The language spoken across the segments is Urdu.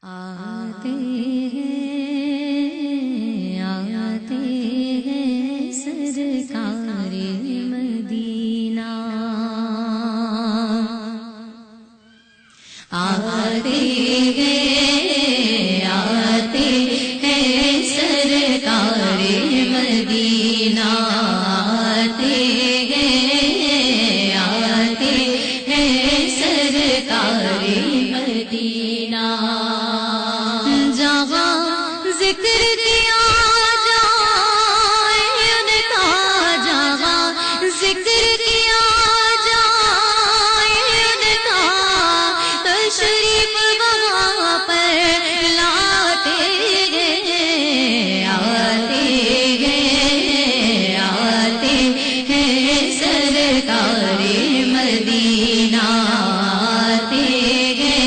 آتے ہیں سرکار مدینہ، آتے ہیں سرکار مدینہ، آتے ہیں سرکار مدینہ، جہاں ذکر کیا جائے ان کا، جہاں ذکر کیا جائے ان کا، تشریف وہاں پر لاتے ہیں، آتے ہیں سرکار مدینہ، آتے ہیں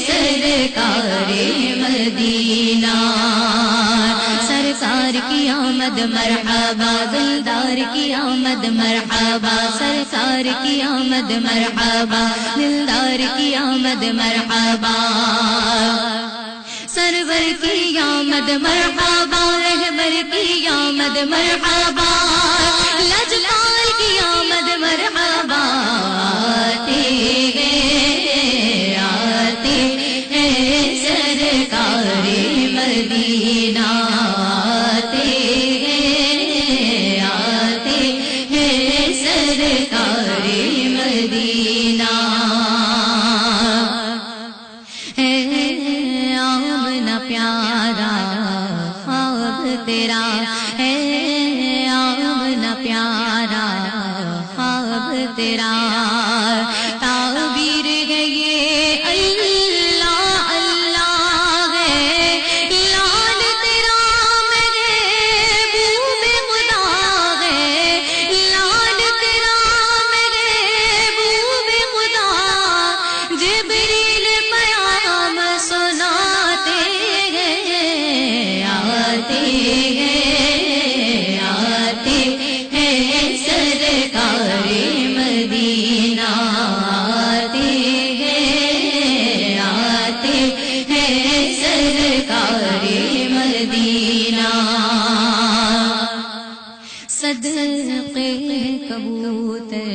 سرکار مدینہ، سرکار کی آمد مرحبا، دلدار کی آمد مرحبا، سرکار کی آمد مرحبا، دلدار کی آمد مرحبا، سرور کی آمد مرحبا، رہبر کی آمد مرحبا، لجپال کی آمد مرحبا، آتے ہیں سرکار مدینہ، آتے ہیں سرکار مدینہ، ہے آمنہ پیارا خواب تیرا، ہے آمنہ پیارا خواب تیرا، تعبیر ہے یہ اللہ اللہ ہے، لال تیرا محبوب خدا ہے، لال تیرا محبوب خدا، جبریل پیام سناتے ہیں، آتے ہیں سرکار مدینہ، آتے ہیں سرکار مدینہ، صدقے کبوتر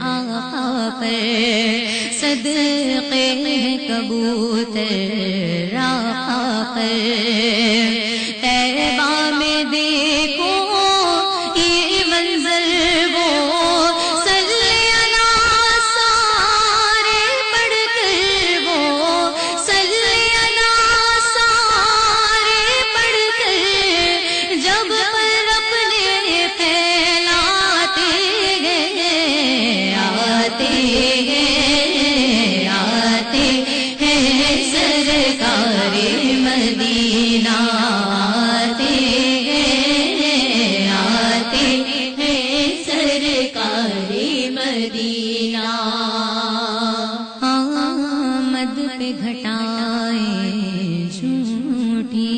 آقا پر، صدقے کبوتر آقا پر، طیبہ میں دیکھو یہ منظر وہ، صلی اللہ سارے پڑھ کر وہ، صلی اللہ سارے پڑھ کر، جب پر اپنے پھیلاتے ہیں، آتے ہیں سرکار مدینہ، آتے ہیں سرکار مدینہ، آمد پہ گھٹائیں جھوٹی،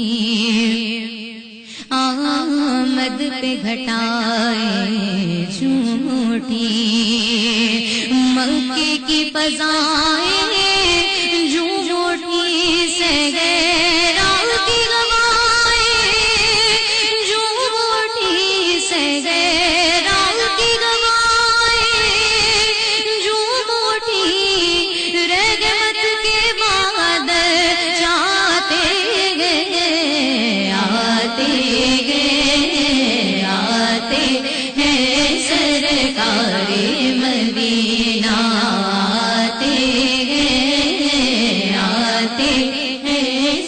آمد پہ گھٹائیں جھوٹی، مکے کی فضائیں جھوٹی سے غیرہ کی گوائیں، جھوٹی سے غیرہ کی گوائیں، جھوٹی رحمت کے بعد جاتے ہیں، آتے ہیں سرکار مدینہ، آتے ہیں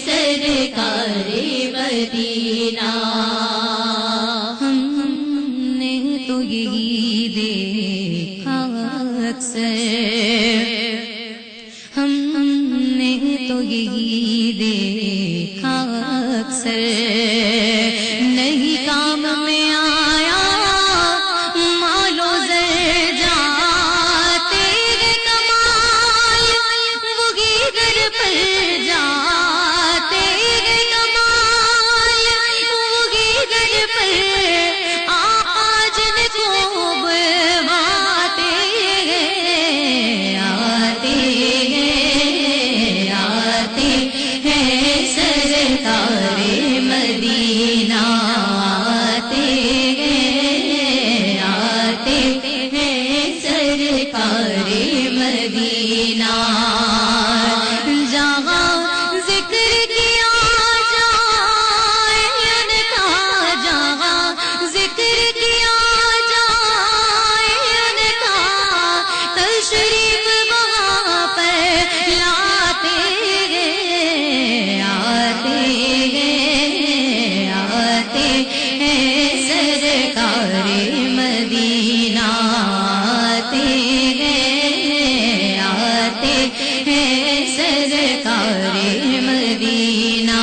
تاجدار مدینہ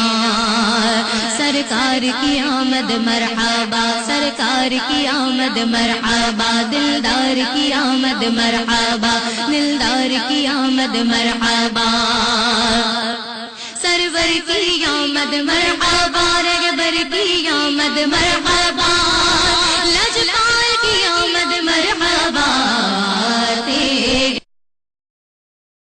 سرکار کی آمد مرحبا سرکار کی آمد مرحبا دلدار کی آمد مرحبا دلدار کی آمد مرحبا سرور کی آمد مرحبا رہبر کی آمد مرحبا